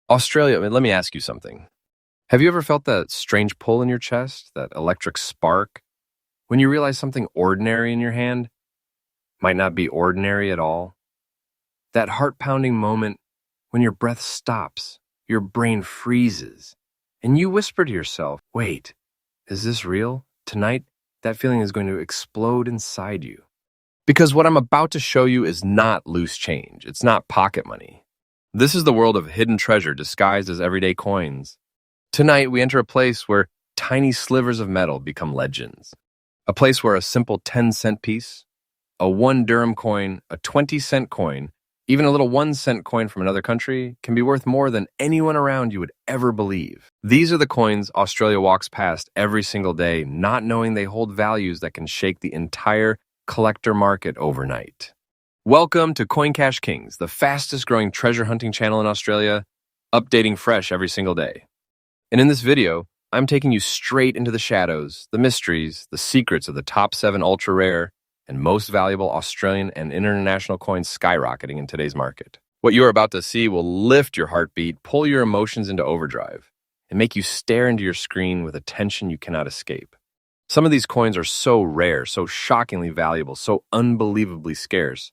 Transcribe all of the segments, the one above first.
Australia, let me ask you something. Have you ever felt that strange pull in your chest, that electric spark, when you realize something ordinary in your hand might not be ordinary at all? That heart-pounding moment when your breath stops, your brain freezes, and you whisper to yourself, wait, is this real? Tonight, that feeling is going to explode inside you. Because what I'm about to show you is not loose change. It's not pocket money. This is the world of hidden treasure disguised as everyday coins. Tonight, we enter a place where tiny slivers of metal become legends. A place where a simple 10-cent piece, a 1 dirham coin, a 20-cent coin, even a little 1-cent coin from another country can be worth more than anyone around you would ever believe. These are the coins Australia walks past every single day, not knowing they hold values that can shake the entire collector market overnight. Welcome to Coin Cash Kings, the fastest growing treasure hunting channel in Australia, updating fresh every single day. And in this video, I'm taking you straight into the shadows, the mysteries, the secrets of the top 7 ultra rare and most valuable Australian and international coins skyrocketing in today's market. What you're about to see will lift your heartbeat, pull your emotions into overdrive, and make you stare into your screen with a tension you cannot escape. Some of these coins are so rare, so shockingly valuable, so unbelievably scarce,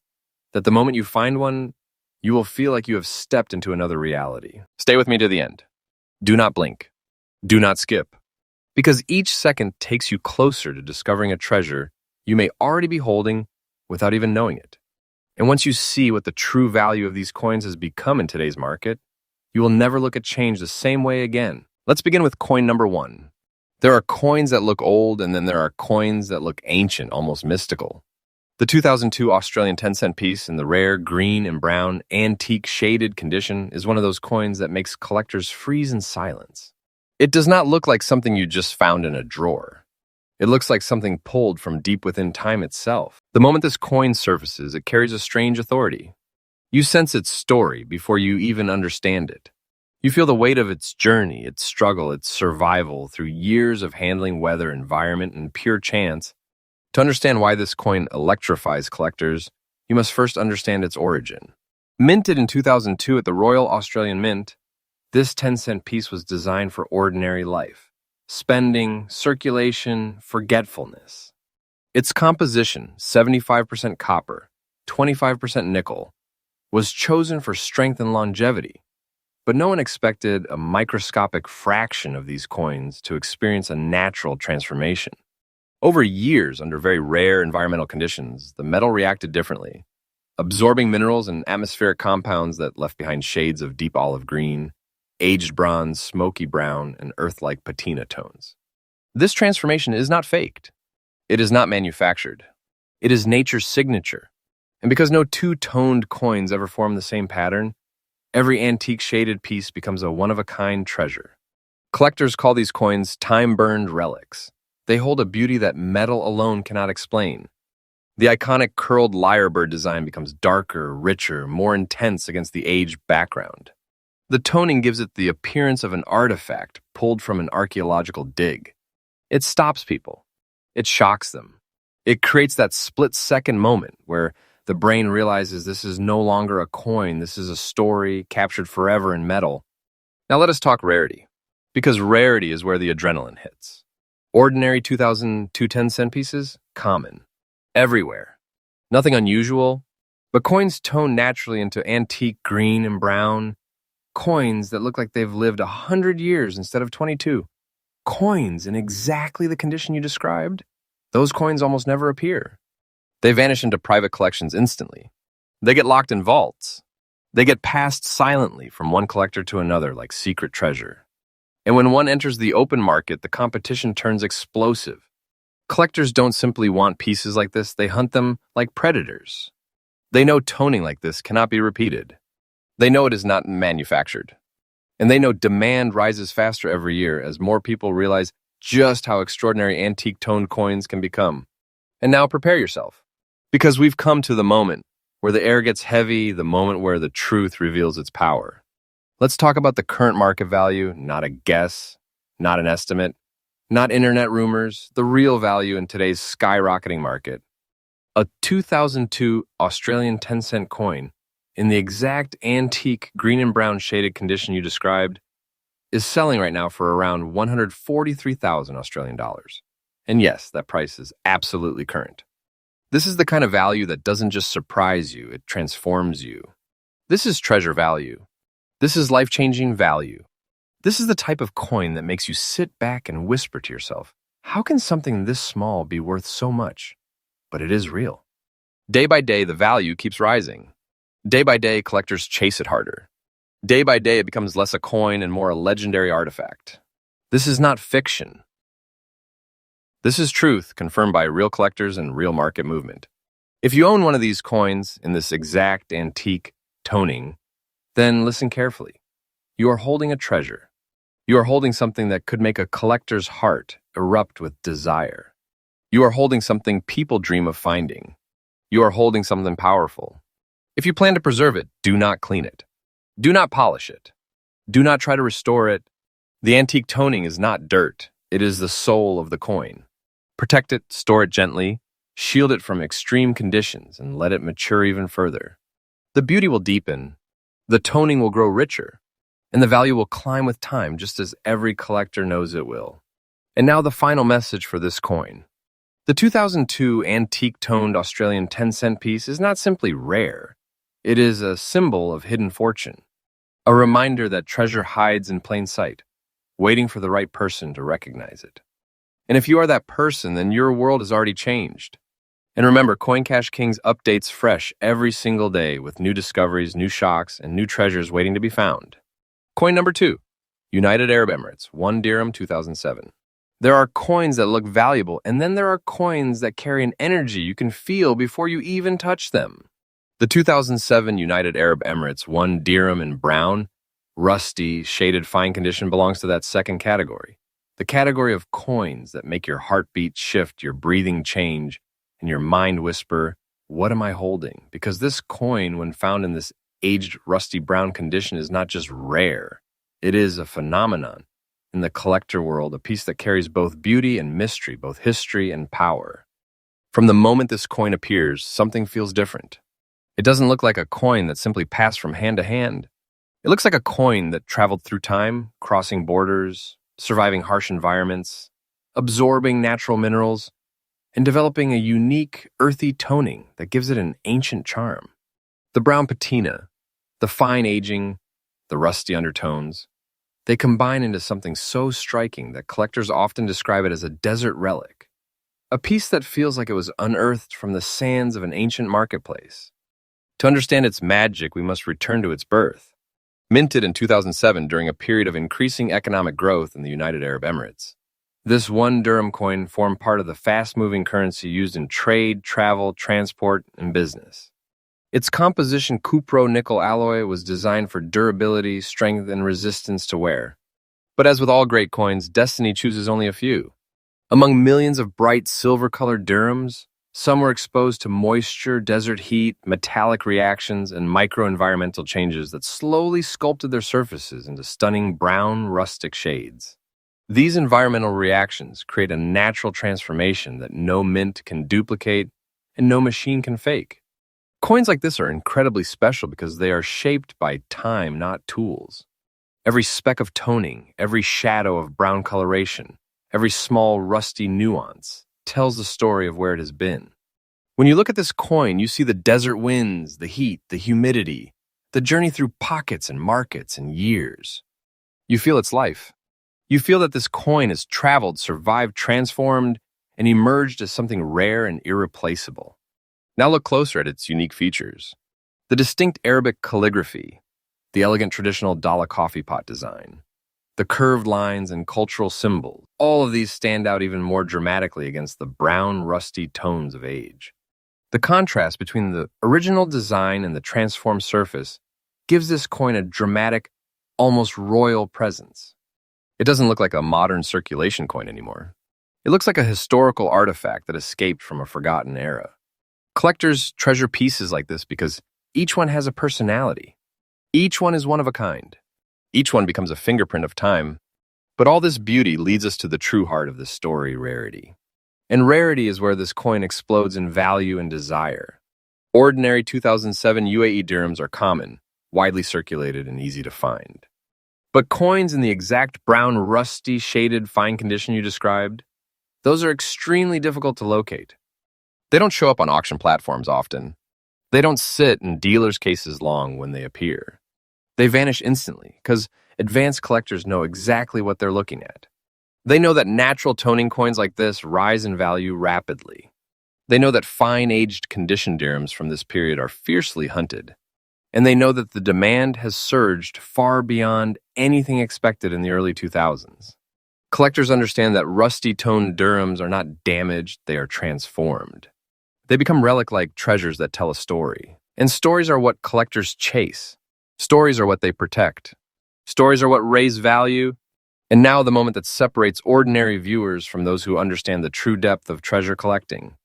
that the moment you find one, you will feel like you have stepped into another reality. Stay with me to the end. Do not blink. Do not skip. Because each second takes you closer to discovering a treasure you may already be holding without even knowing it. And once you see what the true value of these coins has become in today's market, you will never look at change the same way again. Let's begin with coin number 1. There are coins that look old, and then there are coins that look ancient, almost mystical. The 2002 Australian 10-cent piece in the rare green and brown antique shaded condition is one of those coins that makes collectors freeze in silence. It does not look like something you just found in a drawer. It looks like something pulled from deep within time itself. The moment this coin surfaces, it carries a strange authority. You sense its story before you even understand it. You feel the weight of its journey, its struggle, its survival through years of handling weather, environment, and pure chance. To understand why this coin electrifies collectors, you must first understand its origin. Minted in 2002 at the Royal Australian Mint, this 10-cent piece was designed for ordinary life. Spending, circulation, forgetfulness. Its composition, 75% copper, 25% nickel, was chosen for strength and longevity, but no one expected a microscopic fraction of these coins to experience a natural transformation. Over years, under very rare environmental conditions, the metal reacted differently, absorbing minerals and atmospheric compounds that left behind shades of deep olive green, aged bronze, smoky brown, and earth-like patina tones. This transformation is not faked. It is not manufactured. It is nature's signature. And because no two-toned coins ever form the same pattern, every antique shaded piece becomes a one-of-a-kind treasure. Collectors call these coins time-burned relics. They hold a beauty that metal alone cannot explain. The iconic curled lyrebird design becomes darker, richer, more intense against the aged background. The toning gives it the appearance of an artifact pulled from an archaeological dig. It stops people. It shocks them. It creates that split-second moment where the brain realizes this is no longer a coin, this is a story captured forever in metal. Now let us talk rarity, because rarity is where the adrenaline hits. Ordinary 2002 10-cent pieces? Common. Everywhere. Nothing unusual, but coins tone naturally into antique green and brown, coins that look like they've lived 100 years instead of 22. Coins in exactly the condition you described. Those coins almost never appear. They vanish into private collections instantly. They get locked in vaults. They get passed silently from one collector to another like secret treasure. And when one enters the open market, the competition turns explosive. Collectors don't simply want pieces like this, they hunt them like predators. They know toning like this cannot be repeated. They know it is not manufactured. And they know demand rises faster every year as more people realize just how extraordinary antique toned coins can become. And now prepare yourself, because we've come to the moment where the air gets heavy, the moment where the truth reveals its power. Let's talk about the current market value, not a guess, not an estimate, not internet rumors, the real value in today's skyrocketing market. A 2002 Australian 10-cent coin in the exact antique green and brown shaded condition you described, is selling right now for around 143,000 Australian dollars. And yes, that price is absolutely current. This is the kind of value that doesn't just surprise you, it transforms you. This is treasure value. This is life-changing value. This is the type of coin that makes you sit back and whisper to yourself, how can something this small be worth so much? But it is real. Day by day, the value keeps rising. Day by day, collectors chase it harder. Day by day, it becomes less a coin and more a legendary artifact. This is not fiction. This is truth confirmed by real collectors and real market movement. If you own one of these coins in this exact antique toning, then listen carefully. You are holding a treasure. You are holding something that could make a collector's heart erupt with desire. You are holding something people dream of finding. You are holding something powerful. If you plan to preserve it, do not clean it. Do not polish it. Do not try to restore it. The antique toning is not dirt. It is the soul of the coin. Protect it, store it gently, shield it from extreme conditions, and let it mature even further. The beauty will deepen, the toning will grow richer, and the value will climb with time just as every collector knows it will. And now the final message for this coin. The 2002 antique-toned Australian 10-cent piece is not simply rare. It is a symbol of hidden fortune, a reminder that treasure hides in plain sight, waiting for the right person to recognize it. And if you are that person, then your world has already changed. And remember, Coin Cash Kings updates fresh every single day with new discoveries, new shocks, and new treasures waiting to be found. Coin number 2, United Arab Emirates, 1 Dirham 2007. There are coins that look valuable, and then there are coins that carry an energy you can feel before you even touch them. The 2007 United Arab Emirates 1 Dirham in brown, rusty, shaded fine condition belongs to that second category. The category of coins that make your heartbeat shift, your breathing change, and your mind whisper, what am I holding? Because this coin, when found in this aged, rusty brown condition, is not just rare. It is a phenomenon. In the collector world, a piece that carries both beauty and mystery, both history and power. From the moment this coin appears, something feels different. It doesn't look like a coin that simply passed from hand to hand. It looks like a coin that traveled through time, crossing borders, surviving harsh environments, absorbing natural minerals, and developing a unique, earthy toning that gives it an ancient charm. The brown patina, the fine aging, the rusty undertones, they combine into something so striking that collectors often describe it as a desert relic, a piece that feels like it was unearthed from the sands of an ancient marketplace. To understand its magic, we must return to its birth. Minted in 2007 during a period of increasing economic growth in the United Arab Emirates, this 1 dirham coin formed part of the fast-moving currency used in trade, travel, transport, and business. Its composition cupro-nickel alloy was designed for durability, strength, and resistance to wear. But as with all great coins, destiny chooses only a few. Among millions of bright silver-colored dirhams, some were exposed to moisture, desert heat, metallic reactions, and micro-environmental changes that slowly sculpted their surfaces into stunning brown, rustic shades. These environmental reactions create a natural transformation that no mint can duplicate and no machine can fake. Coins like this are incredibly special because they are shaped by time, not tools. Every speck of toning, every shadow of brown coloration, every small rusty nuance tells the story of where it has been. When you look at this coin, you see the desert winds, the heat, the humidity, the journey through pockets and markets and years. You feel its life. You feel that this coin has traveled, survived, transformed, and emerged as something rare and irreplaceable. Now look closer at its unique features. The distinct Arabic calligraphy, the elegant traditional Dala coffee pot design, the curved lines and cultural symbols, all of these stand out even more dramatically against the brown, rusty tones of age. The contrast between the original design and the transformed surface gives this coin a dramatic, almost royal presence. It doesn't look like a modern circulation coin anymore. It looks like a historical artifact that escaped from a forgotten era. Collectors treasure pieces like this because each one has a personality. Each one is one of a kind. Each one becomes a fingerprint of time. But all this beauty leads us to the true heart of this story, rarity. And rarity is where this coin explodes in value and desire. Ordinary 2007 UAE dirhams are common, widely circulated, and easy to find. But coins in the exact brown, rusty, shaded, fine condition you described, those are extremely difficult to locate. They don't show up on auction platforms often. They don't sit in dealers' cases long when they appear. They vanish instantly because advanced collectors know exactly what they're looking at. They know that natural toning coins like this rise in value rapidly. They know that fine-aged condition dirhams from this period are fiercely hunted. And they know that the demand has surged far beyond anything expected in the early 2000s. Collectors understand that rusty-toned dirhams are not damaged, they are transformed. They become relic-like treasures that tell a story. And stories are what collectors chase. Stories are what they protect. Stories are what raise value. And now the moment that separates ordinary viewers from those who understand the true depth of treasure collecting.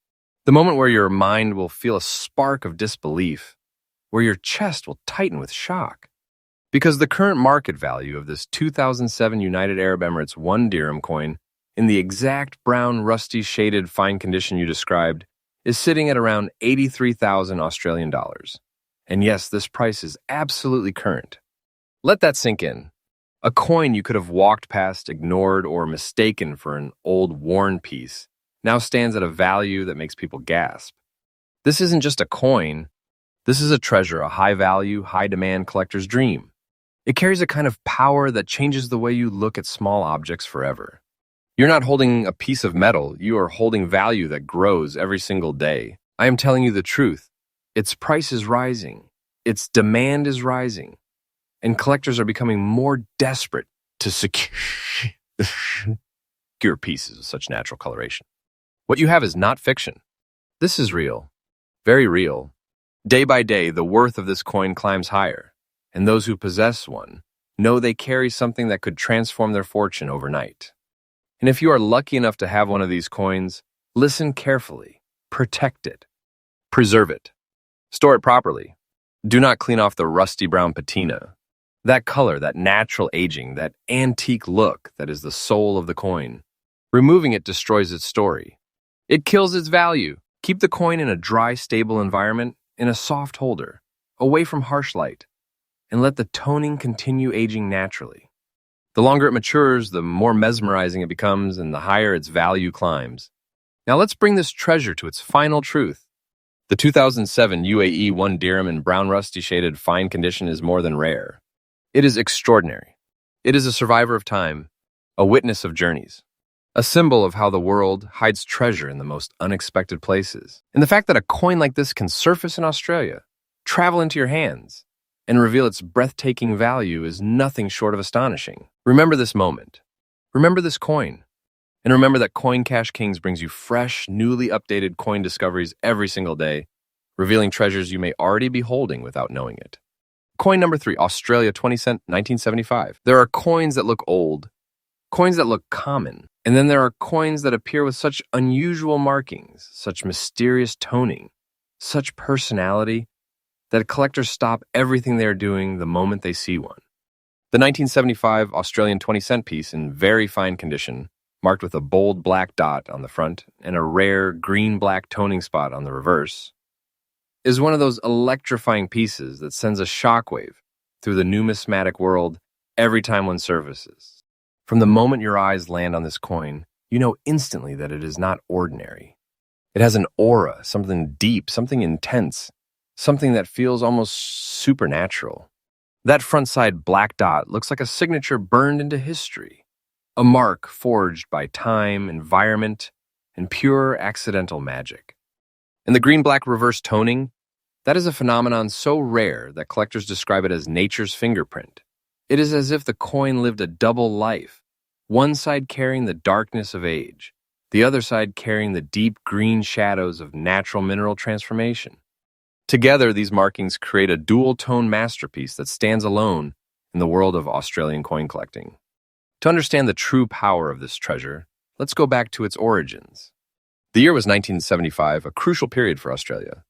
The moment where your mind will feel a spark of disbelief, where your chest will tighten with shock. Because the current market value of this 2007 United Arab Emirates 1 dirham coin in the exact brown, rusty, shaded, fine condition you described is sitting at around 83,000 Australian dollars. And yes, this price is absolutely current. Let that sink in. A coin you could have walked past, ignored, or mistaken for an old worn piece now stands at a value that makes people gasp. This isn't just a coin. This is a treasure, a high-value, high-demand collector's dream. It carries a kind of power that changes the way you look at small objects forever. You're not holding a piece of metal. You are holding value that grows every single day. I am telling you the truth. Its price is rising. Its demand is rising. And collectors are becoming more desperate to secure pieces of such natural coloration. What you have is not fiction. This is real. Very real. Day by day, the worth of this coin climbs higher, and those who possess one know they carry something that could transform their fortune overnight. And if you are lucky enough to have one of these coins, listen carefully, protect it, preserve it, store it properly. Do not clean off the rusty brown patina. That color, that natural aging, that antique look that is the soul of the coin. Removing it destroys its story. It kills its value. Keep the coin in a dry, stable environment, in a soft holder, away from harsh light, and let the toning continue aging naturally. The longer it matures, the more mesmerizing it becomes, and the higher its value climbs. Now let's bring this treasure to its final truth. The 2007 UAE 1 dirham in brown rusty shaded fine condition is more than rare. It is extraordinary. It is a survivor of time, a witness of journeys, a symbol of how the world hides treasure in the most unexpected places. And the fact that a coin like this can surface in Australia, travel into your hands, and reveal its breathtaking value is nothing short of astonishing. Remember this moment. Remember this coin. And remember that Coin Cash Kings brings you fresh, newly updated coin discoveries every single day, revealing treasures you may already be holding without knowing it. Coin number 3, Australia 20 cent, 1975. There are coins that look old, coins that look common, and then there are coins that appear with such unusual markings, such mysterious toning, such personality, that collectors stop everything they are doing the moment they see one. The 1975 Australian 20 cent piece in very fine condition, marked with a bold black dot on the front and a rare green-black toning spot on the reverse, is one of those electrifying pieces that sends a shockwave through the numismatic world every time one surfaces. From the moment your eyes land on this coin, you know instantly that it is not ordinary. It has an aura, something deep, something intense, something that feels almost supernatural. That front side black dot looks like a signature burned into history, a mark forged by time, environment, and pure accidental magic. And the green-black reverse toning, that is a phenomenon so rare that collectors describe it as nature's fingerprint. It is as if the coin lived a double life, one side carrying the darkness of age, the other side carrying the deep green shadows of natural mineral transformation. Together, these markings create a dual-tone masterpiece that stands alone in the world of Australian coin collecting. To understand the true power of this treasure, let's go back to its origins. The year was 1975, a crucial period for Australia.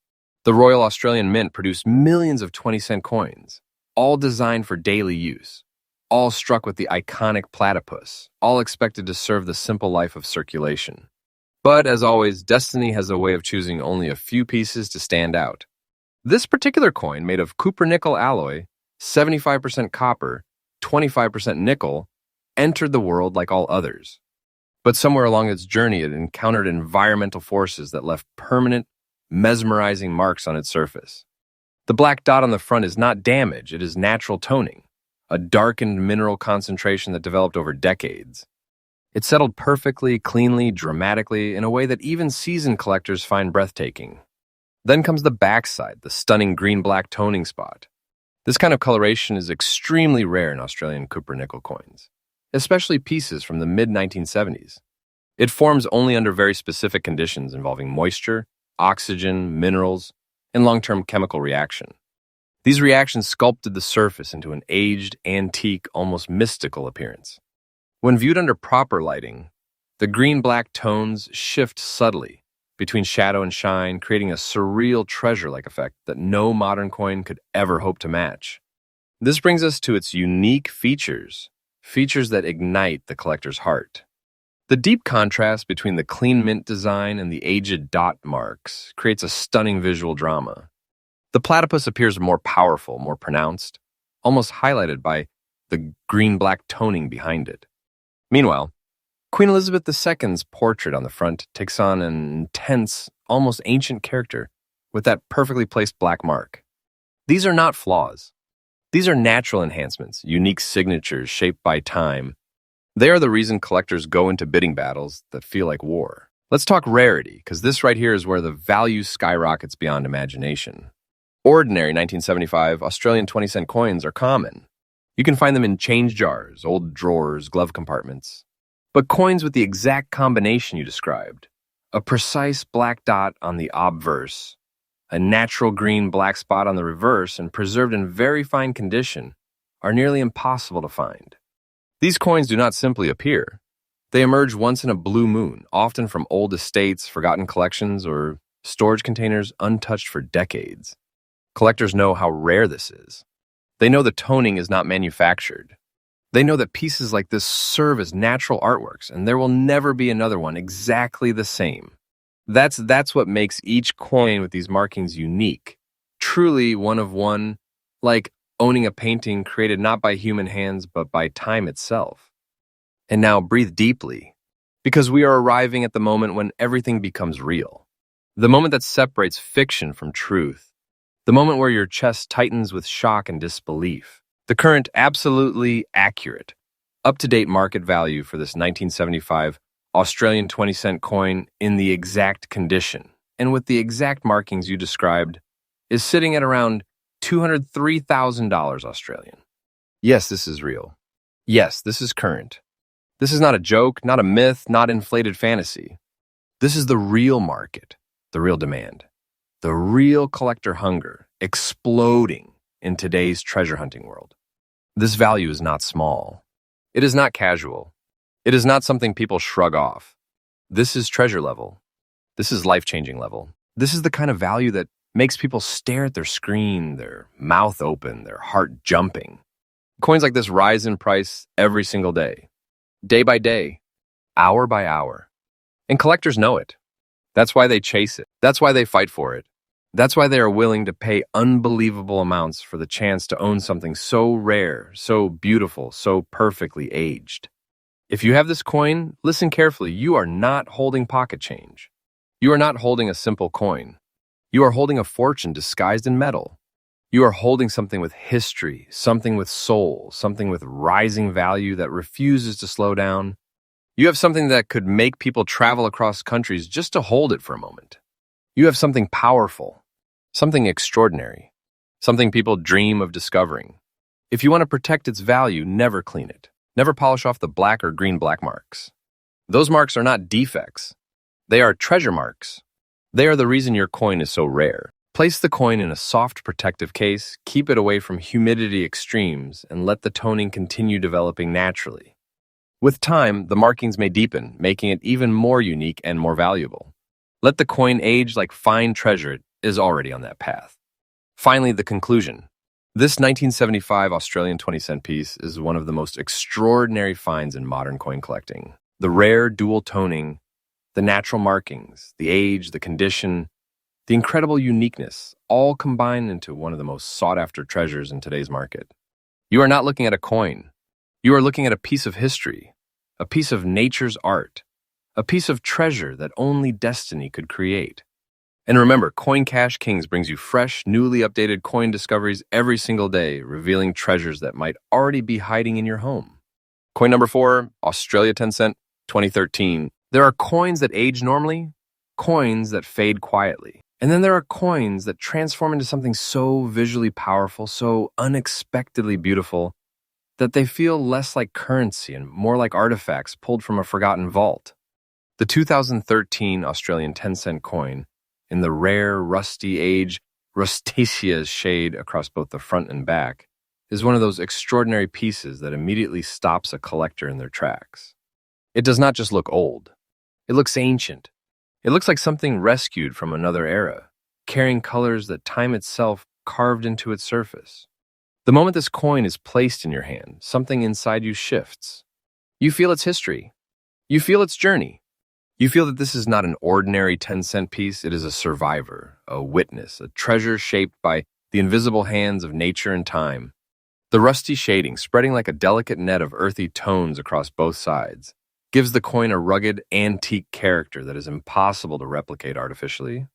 The Royal Australian Mint produced millions of 20-cent coins, all designed for daily use, all struck with the iconic platypus, all expected to serve the simple life of circulation. But, as always, destiny has a way of choosing only a few pieces to stand out. This particular coin, made of copper-nickel alloy, 75% copper, 25% nickel, entered the world like all others. But somewhere along its journey, it encountered environmental forces that left permanent, mesmerizing marks on its surface. The black dot on the front is not damage, it is natural toning, a darkened mineral concentration that developed over decades. It settled perfectly, cleanly, dramatically, in a way that even seasoned collectors find breathtaking. Then comes the backside, the stunning green-black toning spot. This kind of coloration is extremely rare in Australian copper-nickel coins, especially pieces from the mid-1970s. It forms only under very specific conditions involving moisture, oxygen, minerals, and long-term chemical reaction. These reactions sculpted the surface into an aged, antique, almost mystical appearance. When viewed under proper lighting, the green-black tones shift subtly between shadow and shine, creating a surreal treasure-like effect that no modern coin could ever hope to match. This brings us to its unique features that ignite the collector's heart. The deep contrast between the clean mint design and the aged dot marks creates a stunning visual drama. The platypus appears more powerful, more pronounced, almost highlighted by the green-black toning behind it. Meanwhile, Queen Elizabeth II's portrait on the front takes on an intense, almost ancient character with that perfectly placed black mark. These are not flaws. These are natural enhancements, unique signatures shaped by time. They are the reason collectors go into bidding battles that feel like war. Let's talk rarity, because this right here is where the value skyrockets beyond imagination. Ordinary 1975 Australian 20-cent coins are common. You can find them in change jars, old drawers, glove compartments. But coins with the exact combination you described, a precise black dot on the obverse, a natural green black spot on the reverse, and preserved in very fine condition, are nearly impossible to find. These coins do not simply appear. They emerge once in a blue moon, often from old estates, forgotten collections, or storage containers untouched for decades. Collectors know how rare this is. They know the toning is not manufactured. They know that pieces like this serve as natural artworks, and there will never be another one exactly the same. That's what makes each coin with these markings unique. Truly one of one, like owning a painting created not by human hands, but by time itself. And now breathe deeply, because we are arriving at the moment when everything becomes real. The moment that separates fiction from truth. The moment where your chest tightens with shock and disbelief. The current absolutely accurate, up-to-date market value for this 1975 Australian 20-cent coin in the exact condition, and with the exact markings you described, is sitting at around $203,000 Australian. Yes, this is real. Yes, this is current. This is not a joke, not a myth, not inflated fantasy. This is the real market, the real demand, the real collector hunger exploding in today's treasure hunting world. This value is not small. It is not casual. It is not something people shrug off. This is treasure level. This is life-changing level. This is the kind of value that makes people stare at their screen, their mouth open, their heart jumping. Coins like this rise in price every single day by day, hour by hour. And collectors know it. That's why they chase it. That's why they fight for it. That's why they are willing to pay unbelievable amounts for the chance to own something so rare, so beautiful, so perfectly aged. If you have this coin, listen carefully. You are not holding pocket change. You are not holding a simple coin. You are holding a fortune disguised in metal. You are holding something with history, something with soul, something with rising value that refuses to slow down. You have something that could make people travel across countries just to hold it for a moment. You have something powerful. Something extraordinary, something people dream of discovering. If you want to protect its value, never clean it. Never polish off the black or green black marks. Those marks are not defects. They are treasure marks. They are the reason your coin is so rare. Place the coin in a soft protective case, keep it away from humidity extremes, and let the toning continue developing naturally. With time, the markings may deepen, making it even more unique and more valuable. Let the coin age like fine treasure. It is already on that path. Finally, the conclusion. This 1975 Australian 20-cent piece is one of the most extraordinary finds in modern coin collecting. The rare dual toning, the natural markings, the age, the condition, the incredible uniqueness, all combined into one of the most sought-after treasures in today's market. You are not looking at a coin. You are looking at a piece of history, a piece of nature's art, a piece of treasure that only destiny could create. And remember, Coin Cash Kings brings you fresh, newly updated coin discoveries every single day, revealing treasures that might already be hiding in your home. Coin number 4, Australia 10 cent, 2013. There are coins that age normally, coins that fade quietly. And then there are coins that transform into something so visually powerful, so unexpectedly beautiful, that they feel less like currency and more like artifacts pulled from a forgotten vault. The 2013 Australian 10 cent coin, in the rare, rusty age, rusticia shade across both the front and back, is one of those extraordinary pieces that immediately stops a collector in their tracks. It does not just look old. It looks ancient. It looks like something rescued from another era, carrying colors that time itself carved into its surface. The moment this coin is placed in your hand, something inside you shifts. You feel its history. You feel its journey. You feel that this is not an ordinary 10-cent piece. It is a survivor, a witness, a treasure shaped by the invisible hands of nature and time. The rusty shading, spreading like a delicate net of earthy tones across both sides, gives the coin a rugged, antique character that is impossible to replicate artificially.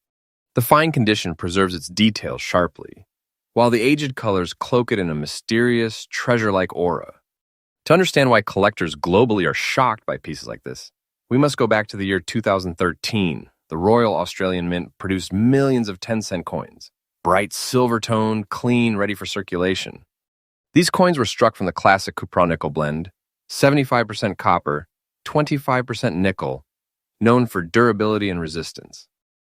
The fine condition preserves its details sharply, while the aged colors cloak it in a mysterious, treasure-like aura. To understand why collectors globally are shocked by pieces like this, we must go back to the year 2013. The Royal Australian Mint produced millions of 10-cent coins, bright silver-toned, clean, ready for circulation. These coins were struck from the classic cupro-nickel blend, 75% copper, 25% nickel, known for durability and resistance.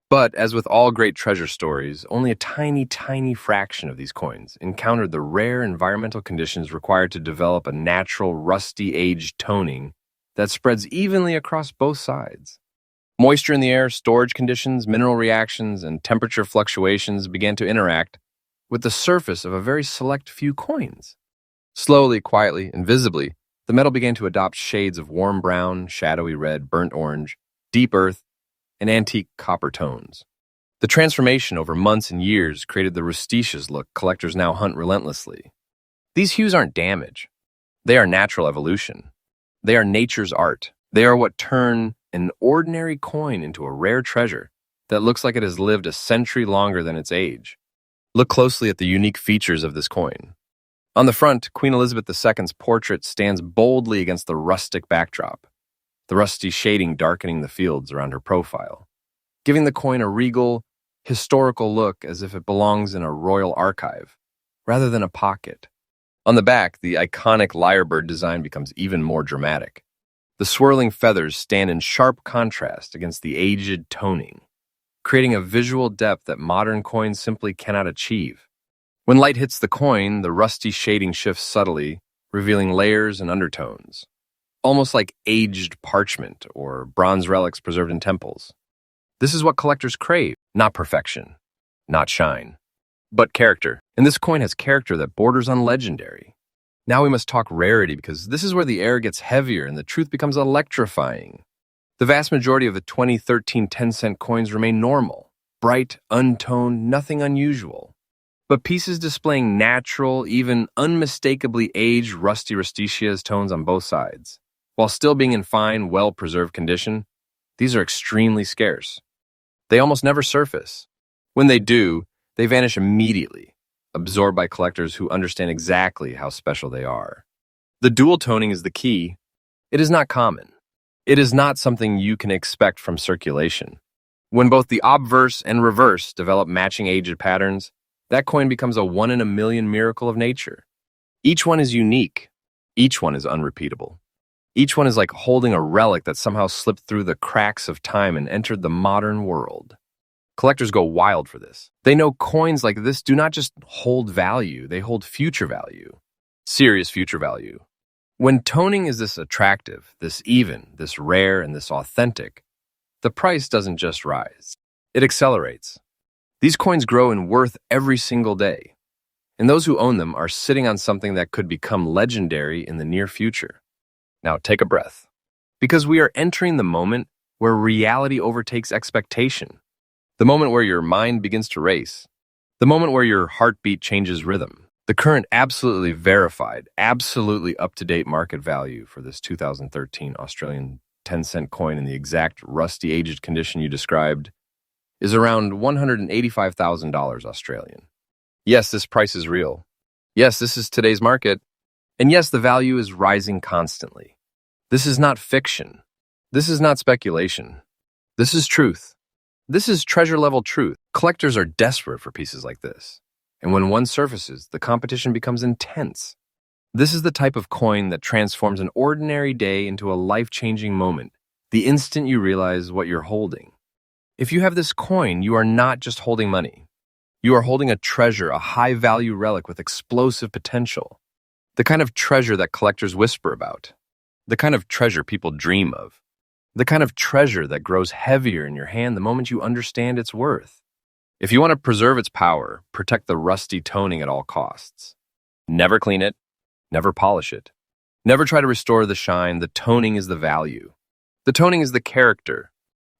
But, as with all great treasure stories, only a tiny, tiny fraction of these coins encountered the rare environmental conditions required to develop a natural, rusty-aged toning that spreads evenly across both sides. Moisture in the air, storage conditions, mineral reactions, and temperature fluctuations began to interact with the surface of a very select few coins. Slowly, quietly, and visibly, the metal began to adopt shades of warm brown, shadowy red, burnt orange, deep earth, and antique copper tones. The transformation over months and years created the rusticious look collectors now hunt relentlessly. These hues aren't damage. They are natural evolution. They are nature's art. They are what turn an ordinary coin into a rare treasure that looks like it has lived a century longer than its age. Look closely at the unique features of this coin. On the front, Queen Elizabeth II's portrait stands boldly against the rustic backdrop, the rusty shading darkening the fields around her profile, giving the coin a regal, historical look as if it belongs in a royal archive, rather than a pocket. On the back, the iconic lyrebird design becomes even more dramatic. The swirling feathers stand in sharp contrast against the aged toning, creating a visual depth that modern coins simply cannot achieve. When light hits the coin, the rusty shading shifts subtly, revealing layers and undertones, almost like aged parchment or bronze relics preserved in temples. This is what collectors crave, not perfection, not shine, but character. And this coin has character that borders on legendary. Now we must talk rarity, because this is where the air gets heavier and the truth becomes electrifying. The vast majority of the 2013 10-cent coins remain normal, bright, untoned, nothing unusual. But pieces displaying natural, even unmistakably aged rusty rusticia's tones on both sides, while still being in fine, well-preserved condition, these are extremely scarce. They almost never surface. When they do, they vanish immediately, absorbed by collectors who understand exactly how special they are. The dual toning is the key. It is not common. It is not something you can expect from circulation. When both the obverse and reverse develop matching aged patterns, that coin becomes a one-in-a-million miracle of nature. Each one is unique. Each one is unrepeatable. Each one is like holding a relic that somehow slipped through the cracks of time and entered the modern world. Collectors go wild for this. They know coins like this do not just hold value, they hold future value. Serious future value. When toning is this attractive, this even, this rare, and this authentic, the price doesn't just rise. It accelerates. These coins grow in worth every single day, and those who own them are sitting on something that could become legendary in the near future. Now take a breath, because we are entering the moment where reality overtakes expectation. The moment where your mind begins to race. The moment where your heartbeat changes rhythm. The current absolutely verified, absolutely up-to-date market value for this 2013 Australian 10-cent coin in the exact rusty aged condition you described is around $185,000 Australian. Yes, this price is real. Yes, this is today's market. And yes, the value is rising constantly. This is not fiction. This is not speculation. This is truth. This is treasure-level truth. Collectors are desperate for pieces like this. And when one surfaces, the competition becomes intense. This is the type of coin that transforms an ordinary day into a life-changing moment, the instant you realize what you're holding. If you have this coin, you are not just holding money. You are holding a treasure, a high-value relic with explosive potential. The kind of treasure that collectors whisper about. The kind of treasure people dream of. The kind of treasure that grows heavier in your hand the moment you understand its worth. If you want to preserve its power, protect the rusty toning at all costs. Never clean it. Never polish it. Never try to restore the shine. The toning is the value. The toning is the character.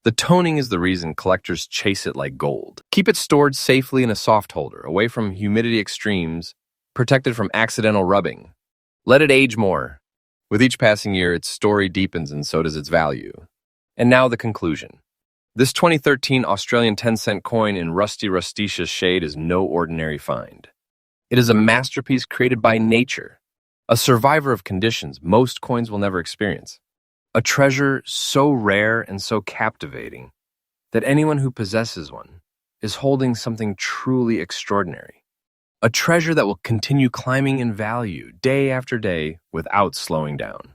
The toning is the reason collectors chase it like gold. Keep it stored safely in a soft holder, away from humidity extremes, protected from accidental rubbing. Let it age more. With each passing year, its story deepens and so does its value. And now the conclusion. This 2013 Australian 10-cent coin in rusty rusticia shade is no ordinary find. It is a masterpiece created by nature, a survivor of conditions most coins will never experience, a treasure so rare and so captivating that anyone who possesses one is holding something truly extraordinary, a treasure that will continue climbing in value day after day without slowing down.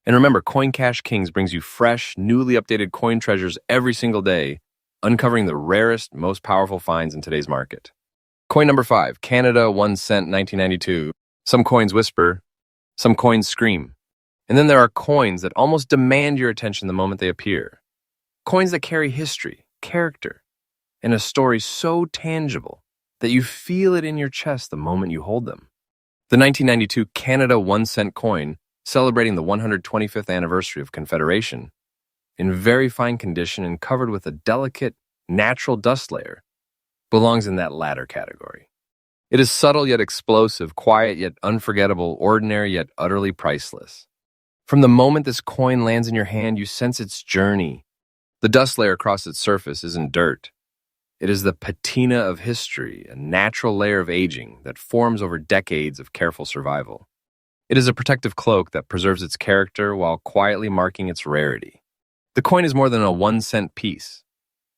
And remember, Coin Cash Kings brings you fresh, newly updated coin treasures every single day, uncovering the rarest, most powerful finds in today's market. Coin number 5, Canada 1 cent 1992. Some coins whisper, some coins scream. And then there are coins that almost demand your attention the moment they appear. Coins that carry history, character, and a story so tangible that you feel it in your chest the moment you hold them. The 1992 Canada 1 cent coin, celebrating the 125th anniversary of Confederation, in very fine condition and covered with a delicate, natural dust layer, belongs in that latter category. It is subtle yet explosive, quiet yet unforgettable, ordinary yet utterly priceless. From the moment this coin lands in your hand, you sense its journey. The dust layer across its surface isn't dirt. It is the patina of history, a natural layer of aging that forms over decades of careful survival. It is a protective cloak that preserves its character while quietly marking its rarity. The coin is more than a 1 cent piece.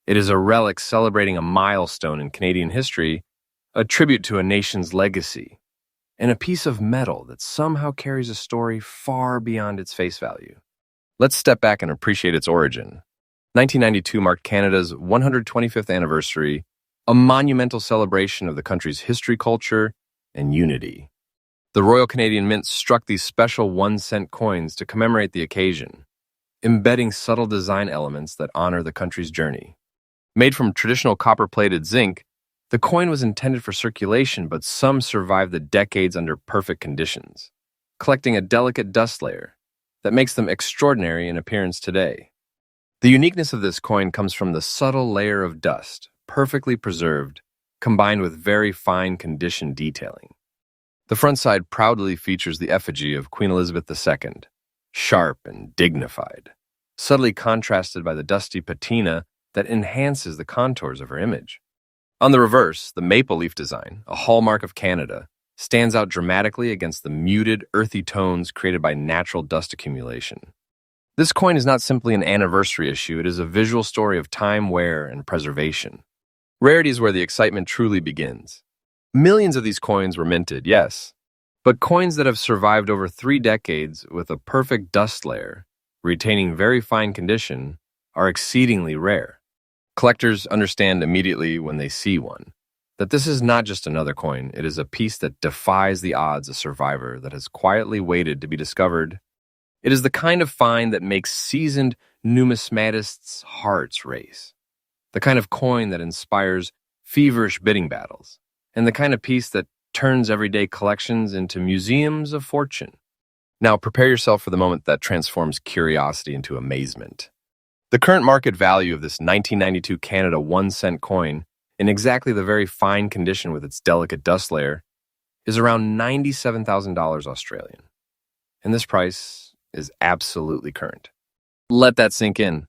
It is a relic celebrating a milestone in Canadian history, a tribute to a nation's legacy, and a piece of metal that somehow carries a story far beyond its face value. Let's step back and appreciate its origin. 1992 marked Canada's 125th anniversary, a monumental celebration of the country's history, culture, and unity. The Royal Canadian Mint struck these special 1 cent coins to commemorate the occasion, embedding subtle design elements that honor the country's journey. Made from traditional copper-plated zinc, the coin was intended for circulation, but some survived the decades under perfect conditions, collecting a delicate dust layer that makes them extraordinary in appearance today. The uniqueness of this coin comes from the subtle layer of dust, perfectly preserved, combined with very fine condition detailing. The front side proudly features the effigy of Queen Elizabeth II, sharp and dignified, subtly contrasted by the dusty patina that enhances the contours of her image. On the reverse, the maple leaf design, a hallmark of Canada, stands out dramatically against the muted, earthy tones created by natural dust accumulation. This coin is not simply an anniversary issue, it is a visual story of time, wear, and preservation. Rarity is where the excitement truly begins. Millions of these coins were minted, yes, but coins that have survived over 3 decades with a perfect dust layer, retaining very fine condition, are exceedingly rare. Collectors understand immediately when they see one that this is not just another coin, it is a piece that defies the odds, a survivor that has quietly waited to be discovered. It is the kind of find that makes seasoned numismatists' hearts race, the kind of coin that inspires feverish bidding battles, and the kind of piece that turns everyday collections into museums of fortune. Now prepare yourself for the moment that transforms curiosity into amazement. The current market value of this 1992 Canada 1 cent coin, in exactly the very fine condition with its delicate dust layer, is around $97,000 Australian. And this price is absolutely current. Let that sink in.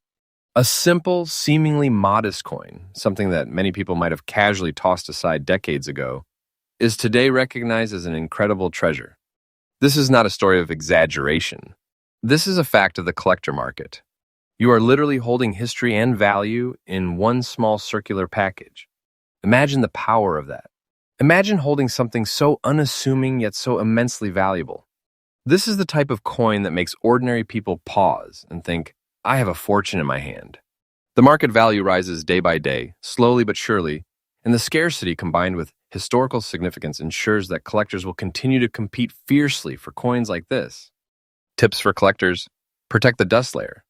A simple, seemingly modest coin, something that many people might have casually tossed aside decades ago, is today recognized as an incredible treasure. This is not a story of exaggeration. This is a fact of the collector market. You are literally holding history and value in one small circular package. Imagine the power of that. Imagine holding something so unassuming yet so immensely valuable. This is the type of coin that makes ordinary people pause and think, I have a fortune in my hand. The market value rises day by day, slowly but surely, and the scarcity combined with historical significance ensures that collectors will continue to compete fiercely for coins like this. Tips for collectors: protect the dust layer.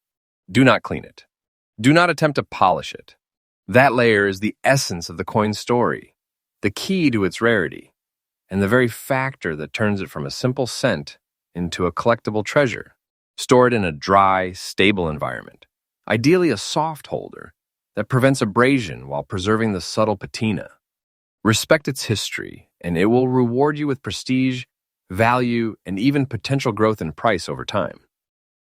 Do not clean it. Do not attempt to polish it. That layer is the essence of the coin's story, the key to its rarity, and the very factor that turns it from a simple cent into a collectible treasure. Store it in a dry, stable environment, ideally a soft holder that prevents abrasion while preserving the subtle patina. Respect its history, and it will reward you with prestige, value, and even potential growth in price over time.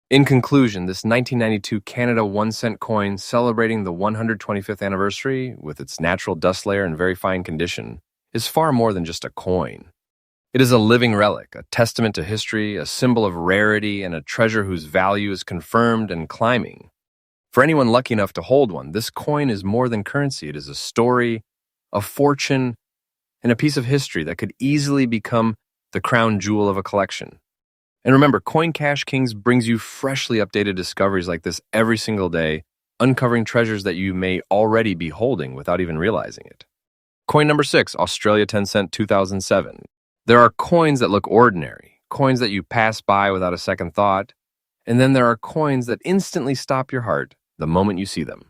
In conclusion, this 1992 Canada 1 cent coin celebrating the 125th anniversary with its natural dust layer in very fine condition is far more than just a coin. It is a living relic, a testament to history, a symbol of rarity, and a treasure whose value is confirmed and climbing. For anyone lucky enough to hold one, this coin is more than currency. It is a story, a fortune, and a piece of history that could easily become the crown jewel of a collection. And remember, Coin Cash Kings brings you freshly updated discoveries like this every single day, uncovering treasures that you may already be holding without even realizing it. Coin number 6, Australia 10 cent 2007. There are coins that look ordinary, coins that you pass by without a second thought, and then there are coins that instantly stop your heart the moment you see them.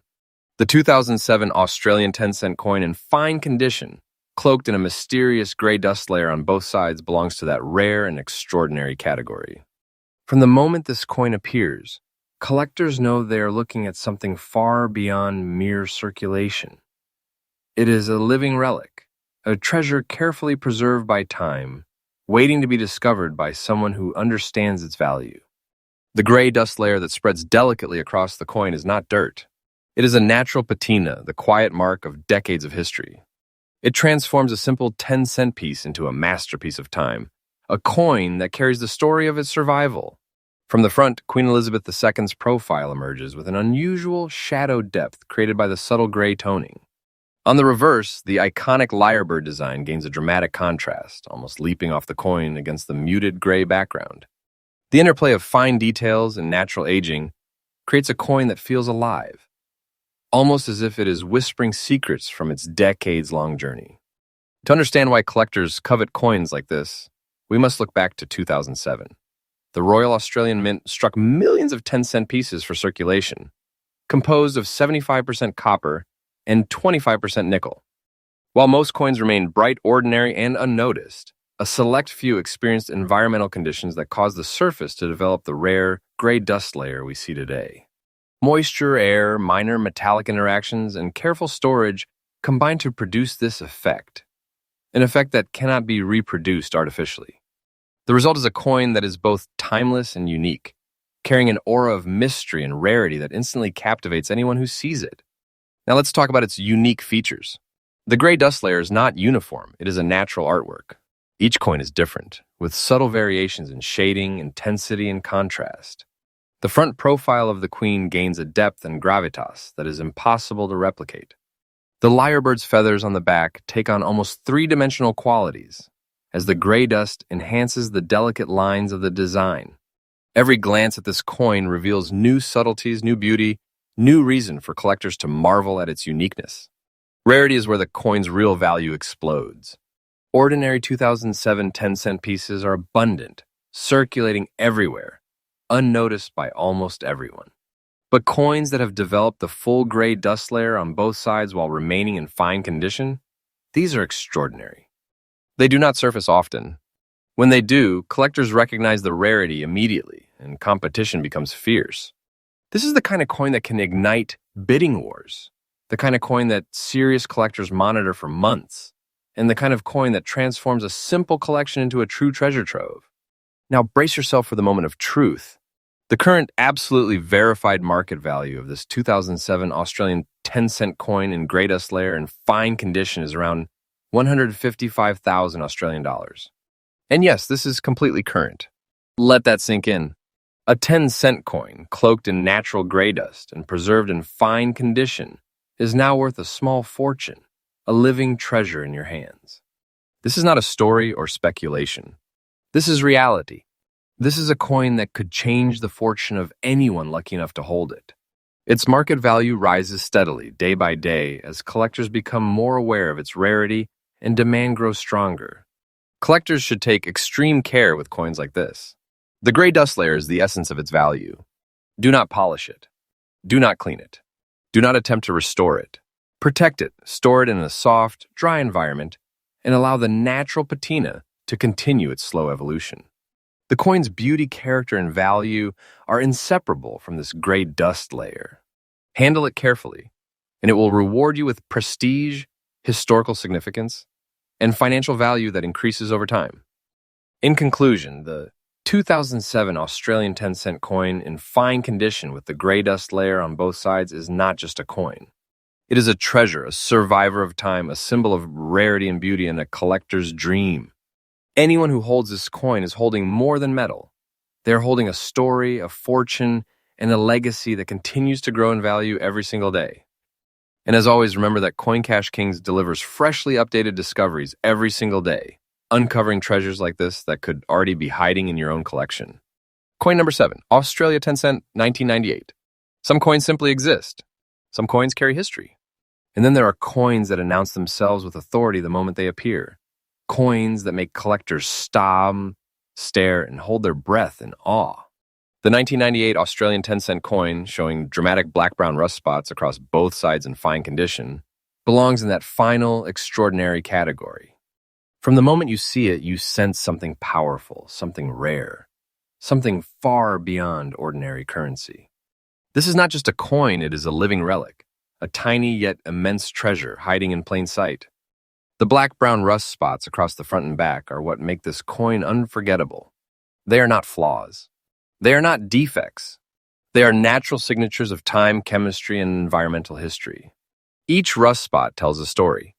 The 2007 Australian 10 cent coin in fine condition, cloaked in a mysterious gray dust layer on both sides, belongs to that rare and extraordinary category. From the moment this coin appears, collectors know they are looking at something far beyond mere circulation. It is a living relic, a treasure carefully preserved by time, waiting to be discovered by someone who understands its value. The gray dust layer that spreads delicately across the coin is not dirt. It is a natural patina, the quiet mark of decades of history. It transforms a simple 10-cent piece into a masterpiece of time, a coin that carries the story of its survival. From the front, Queen Elizabeth II's profile emerges with an unusual shadow depth created by the subtle gray toning. On the reverse, the iconic lyrebird design gains a dramatic contrast, almost leaping off the coin against the muted gray background. The interplay of fine details and natural aging creates a coin that feels alive, almost as if it is whispering secrets from its decades-long journey. To understand why collectors covet coins like this, we must look back to 2007. The Royal Australian Mint struck millions of 10-cent pieces for circulation, composed of 75% copper and 25% nickel. While most coins remained bright, ordinary, and unnoticed, a select few experienced environmental conditions that caused the surface to develop the rare, gray dust layer we see today. Moisture, air, minor metallic interactions, and careful storage combine to produce this effect, an effect that cannot be reproduced artificially. The result is a coin that is both timeless and unique, carrying an aura of mystery and rarity that instantly captivates anyone who sees it. Now let's talk about its unique features. The gray dust layer is not uniform, it is a natural artwork. Each coin is different, with subtle variations in shading, intensity, and contrast. The front profile of the queen gains a depth and gravitas that is impossible to replicate. The lyrebird's feathers on the back take on almost three-dimensional qualities, as the gray dust enhances the delicate lines of the design. Every glance at this coin reveals new subtleties, new beauty, new reason for collectors to marvel at its uniqueness. Rarity is where the coin's real value explodes. Ordinary 2007 10-cent pieces are abundant, circulating everywhere, unnoticed by almost everyone. But coins that have developed the full gray dust layer on both sides while remaining in fine condition, these are extraordinary. They do not surface often. When they do, collectors recognize the rarity immediately, and competition becomes fierce. This is the kind of coin that can ignite bidding wars, the kind of coin that serious collectors monitor for months, and the kind of coin that transforms a simple collection into a true treasure trove. Now brace yourself for the moment of truth. The current absolutely verified market value of this 2007 Australian 10-cent coin in grey dust layer in fine condition is around 155,000 Australian dollars. And yes, this is completely current. Let that sink in. A 10-cent coin, cloaked in natural grey dust and preserved in fine condition, is now worth a small fortune, a living treasure in your hands. This is not a story or speculation. This is reality. This is a coin that could change the fortune of anyone lucky enough to hold it. Its market value rises steadily, day by day, as collectors become more aware of its rarity and demand grows stronger. Collectors should take extreme care with coins like this. The grey dust layer is the essence of its value. Do not polish it. Do not clean it. Do not attempt to restore it. Protect it, store it in a soft, dry environment, and allow the natural patina to continue its slow evolution. The coin's beauty, character, and value are inseparable from this grey dust layer. Handle it carefully, and it will reward you with prestige, historical significance, and financial value that increases over time. In conclusion, the 2007 Australian 10-cent coin in fine condition with the grey dust layer on both sides is not just a coin. It is a treasure, a survivor of time, a symbol of rarity and beauty, and a collector's dream. Anyone who holds this coin is holding more than metal. They're holding a story, a fortune, and a legacy that continues to grow in value every single day. And as always, remember that Coin Cash Kings delivers freshly updated discoveries every single day, uncovering treasures like this that could already be hiding in your own collection. Coin number 7, Australia 10 cent, 1998. Some coins simply exist. Some coins carry history. And then there are coins that announce themselves with authority the moment they appear. Coins that make collectors stop, stare, and hold their breath in awe. The 1998 Australian 10-cent coin, showing dramatic black-brown rust spots across both sides in fine condition, belongs in that final, extraordinary category. From the moment you see it, you sense something powerful, something rare, something far beyond ordinary currency. This is not just a coin, it is a living relic, a tiny yet immense treasure hiding in plain sight. The black-brown rust spots across the front and back are what make this coin unforgettable. They are not flaws. They are not defects. They are natural signatures of time, chemistry, and environmental history. Each rust spot tells a story,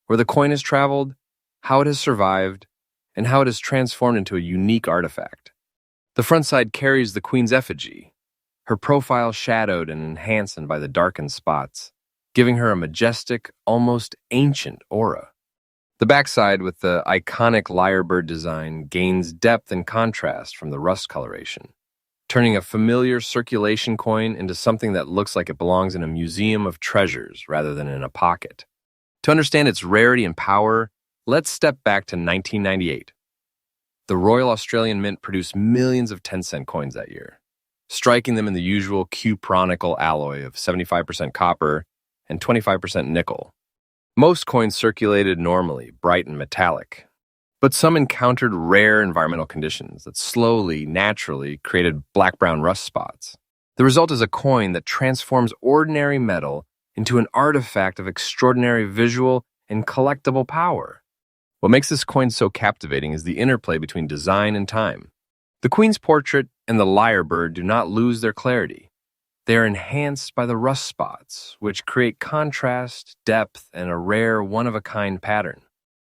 where the coin has traveled, how it has survived, and how it has transformed into a unique artifact. The front side carries the queen's effigy, her profile shadowed and enhanced by the darkened spots, giving her a majestic, almost ancient aura. The backside, with the iconic lyrebird design, gains depth and contrast from the rust coloration, turning a familiar circulation coin into something that looks like it belongs in a museum of treasures rather than in a pocket. To understand its rarity and power, let's step back to 1998. The Royal Australian Mint produced millions of 10-cent coins that year, striking them in the usual cupronical alloy of 75% copper and 25% nickel. Most coins circulated normally, bright and metallic, but some encountered rare environmental conditions that slowly, naturally created black-brown rust spots. The result is a coin that transforms ordinary metal into an artifact of extraordinary visual and collectible power. What makes this coin so captivating is the interplay between design and time. The queen's portrait and the lyrebird do not lose their clarity. They are enhanced by the rust spots, which create contrast, depth, and a rare, one-of-a-kind pattern.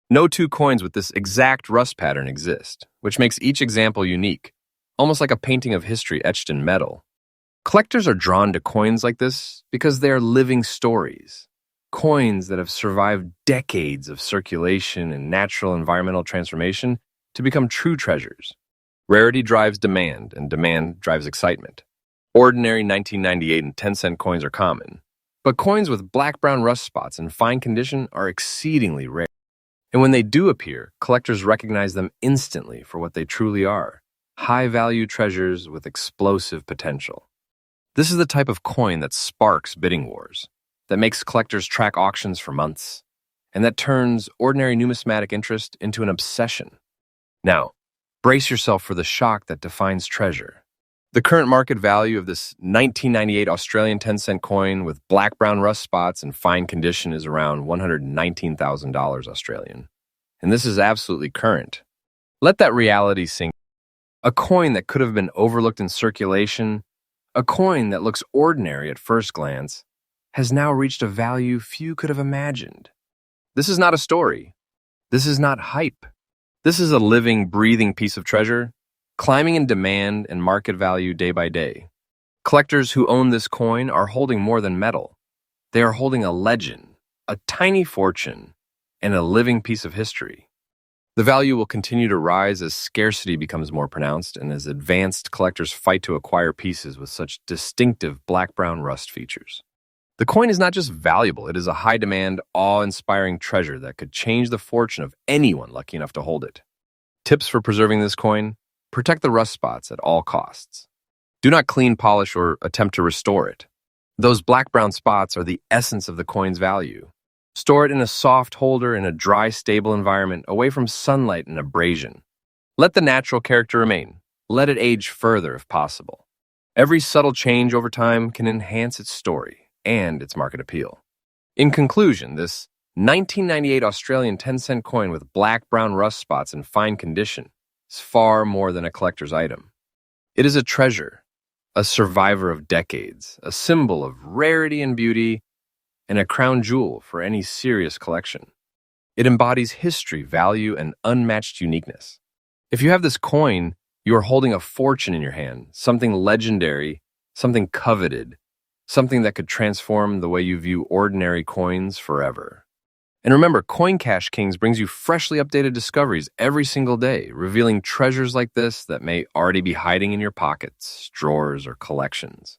No two coins with this exact rust pattern exist, which makes each example unique, almost like a painting of history etched in metal. Collectors are drawn to coins like this because they are living stories, coins that have survived decades of circulation and natural environmental transformation to become true treasures. Rarity drives demand, and demand drives excitement. Ordinary 1998 and 10-cent coins are common, but coins with black-brown rust spots in fine condition are exceedingly rare. And when they do appear, collectors recognize them instantly for what they truly are, high-value treasures with explosive potential. This is the type of coin that sparks bidding wars, that makes collectors track auctions for months, and that turns ordinary numismatic interest into an obsession. Now, brace yourself for the shock that defines treasure. The current market value of this 1998 Australian 10-cent coin with black-brown rust spots and fine condition is around $119,000 Australian. And this is absolutely current. Let that reality sink. A coin that could have been overlooked in circulation, a coin that looks ordinary at first glance, has now reached a value few could have imagined. This is not a story. This is not hype. This is a living, breathing piece of treasure, climbing in demand and market value day by day. Collectors who own this coin are holding more than metal. They are holding a legend, a tiny fortune, and a living piece of history. The value will continue to rise as scarcity becomes more pronounced and as advanced collectors fight to acquire pieces with such distinctive black-brown rust features. The coin is not just valuable, it is a high-demand, awe-inspiring treasure that could change the fortune of anyone lucky enough to hold it. Tips for preserving this coin: protect the rust spots at all costs. Do not clean, polish, or attempt to restore it. Those black-brown spots are the essence of the coin's value. Store it in a soft holder in a dry, stable environment away from sunlight and abrasion. Let the natural character remain. Let it age further if possible. Every subtle change over time can enhance its story and its market appeal. In conclusion, this 1998 Australian 10-cent coin with black-brown rust spots in fine condition is far more than a collector's item. It is a treasure, a survivor of decades, a symbol of rarity and beauty, and a crown jewel for any serious collection. It embodies history, value, and unmatched uniqueness. If you have this coin, you are holding a fortune in your hand, something legendary, something coveted, something that could transform the way you view ordinary coins forever. And remember, Coin Cash Kings brings you freshly updated discoveries every single day, revealing treasures like this that may already be hiding in your pockets, drawers, or collections.